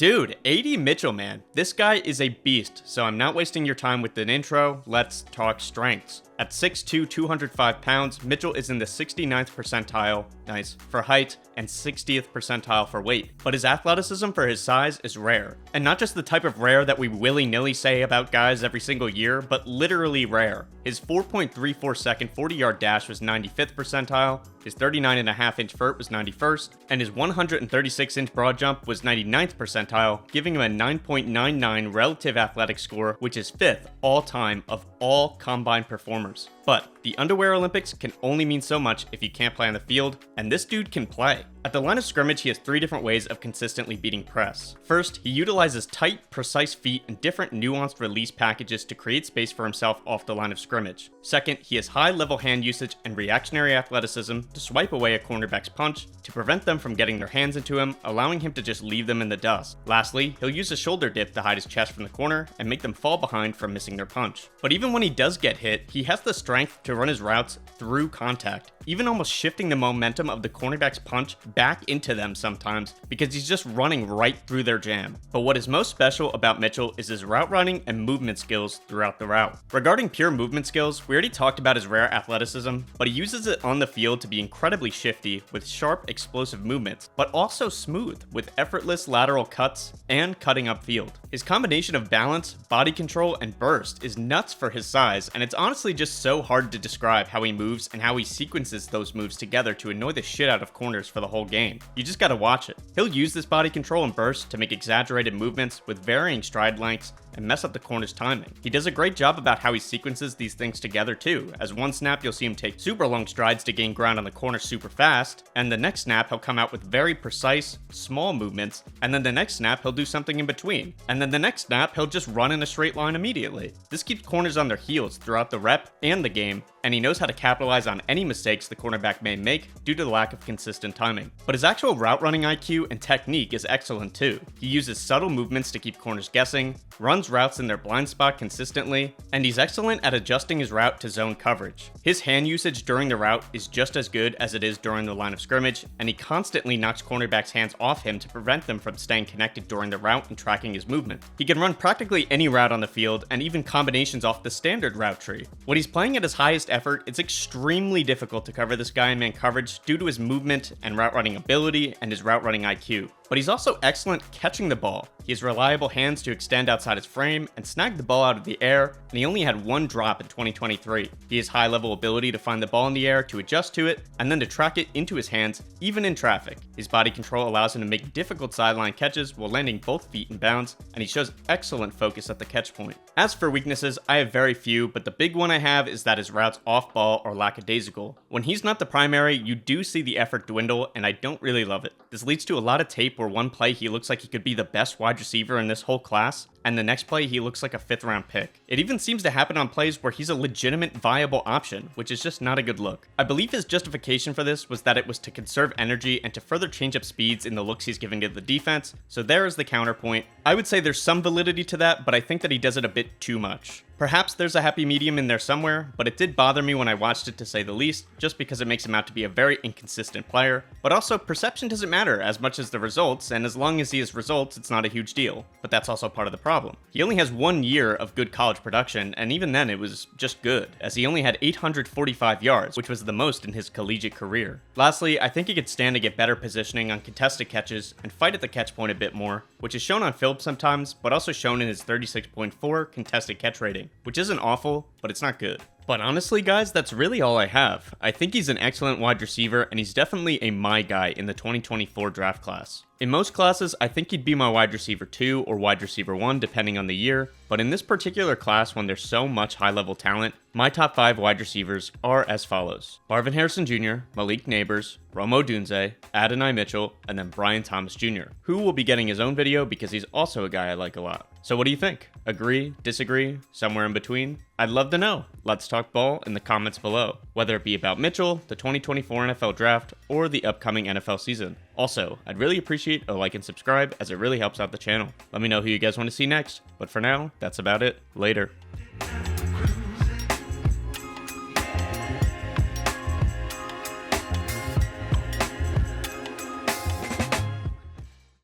Dude, Adonai Mitchell, man. This guy is a beast, so I'm not wasting your time with an intro. Let's talk strengths. At 6'2", 205 pounds, Mitchell is in the 69th percentile, nice, for height, and 60th percentile for weight. But his athleticism for his size is rare. And not just the type of rare that we willy-nilly say about guys every single year, but literally rare. His 4.34 second 40-yard dash was 95th percentile, his 39.5-inch vert was 91st, and his 136-inch broad jump was 99th percentile, giving him a 9.99 relative athletic score, which is 5th all-time of all combine performers. But the underwear Olympics can only mean so much if you can't play on the field, and this dude can play. At the line of scrimmage, he has 3 different ways of consistently beating press. First, he utilizes tight, precise feet and different nuanced release packages to create space for himself off the line of scrimmage. Second, he has high-level hand usage and reactionary athleticism to swipe away a cornerback's punch to prevent them from getting their hands into him, allowing him to just leave them in the dust. Lastly, he'll use a shoulder dip to hide his chest from the corner and make them fall behind from missing their punch. But even when he does get hit, he has the strength to run his routes through contact, even almost shifting the momentum of the cornerback's punch back into them sometimes because he's just running right through their jam. But what is most special about Mitchell is his route running and movement skills throughout the route. Regarding pure movement skills, we already talked about his rare athleticism, but he uses it on the field to be incredibly shifty with sharp, explosive movements, but also smooth with effortless lateral cuts and cutting upfield. His combination of balance, body control, and burst is nuts for his size, and it's honestly just so hard to describe how he moves and how he sequences those moves together to annoy the shit out of corners for the whole game. You just gotta watch it. He'll use this body control and burst to make exaggerated movements with varying stride lengths and mess up the corner's timing. He does a great job about how he sequences these things together too, as one snap you'll see him take super long strides to gain ground on the corner super fast, and the next snap he'll come out with very precise, small movements, and then the next snap he'll do something in between, and then the next snap he'll just run in a straight line immediately. This keeps corners on their heels throughout the rep and the game, and he knows how to capitalize on any mistakes the cornerback may make due to the lack of consistent timing. But his actual route running IQ and technique is excellent too. He uses subtle movements to keep corners guessing, runs routes in their blind spot consistently, and he's excellent at adjusting his route to zone coverage. His hand usage during the route is just as good as it is during the line of scrimmage, and he constantly knocks cornerbacks' hands off him to prevent them from staying connected during the route and tracking his movement. He can run practically any route on the field and even combinations off the standard route tree. When he's playing at his highest effort, it's extremely difficult to cover this guy in man coverage due to his movement and route running ability and his route running IQ. But he's also excellent catching the ball. He has reliable hands to extend outside his frame and snag the ball out of the air, and he only had 1 drop in 2023. He has high level ability to find the ball in the air, to adjust to it, and then to track it into his hands, even in traffic. His body control allows him to make difficult sideline catches while landing both feet in bounds, and he shows excellent focus at the catch point. As for weaknesses, I have very few, but the big one I have is that his routes off ball are lackadaisical. When he's not the primary, you do see the effort dwindle, and I don't really love it. This leads to a lot of tape where one play he looks like he could be the best wide receiver in this whole class, and the next play he looks like a 5th round pick. It even seems to happen on plays where he's a legitimate viable option, which is just not a good look. I believe his justification for this was that it was to conserve energy and to further change up speeds in the looks he's giving to the defense, so there is the counterpoint. I would say there's some validity to that, but I think that he does it a bit too much. Perhaps there's a happy medium in there somewhere, but it did bother me when I watched it, to say the least, just because it makes him out to be a very inconsistent player. But also, perception doesn't matter as much as the results, and as long as he has results, it's not a huge deal. But that's also part of the problem. He only has 1 year of good college production, and even then it was just good, as he only had 845 yards, which was the most in his collegiate career. Lastly, I think he could stand to get better positioning on contested catches and fight at the catch point a bit more, which is shown on film sometimes, but also shown in his 36.4 contested catch rating, which isn't awful, but it's not good. But honestly, guys, that's really all I have. I think he's an excellent wide receiver, and he's definitely a my guy in the 2024 draft class. In most classes, I think he'd be my wide receiver 2 or wide receiver 1, depending on the year, but in this particular class, when there's so much high-level talent, my top 5 wide receivers are as follows: Marvin Harrison Jr., Malik Neighbors, Rome Odunze, Adonai Mitchell, and then Brian Thomas Jr., who will be getting his own video because he's also a guy I like a lot. So what do you think? Agree? Disagree? Somewhere in between? I'd love to know. Let's talk ball in the comments below, whether it be about Mitchell, the 2024 NFL Draft, or the upcoming NFL season. Also, I'd really appreciate a like and subscribe, as it really helps out the channel. Let me know who you guys want to see next, but for now, that's about it. Later.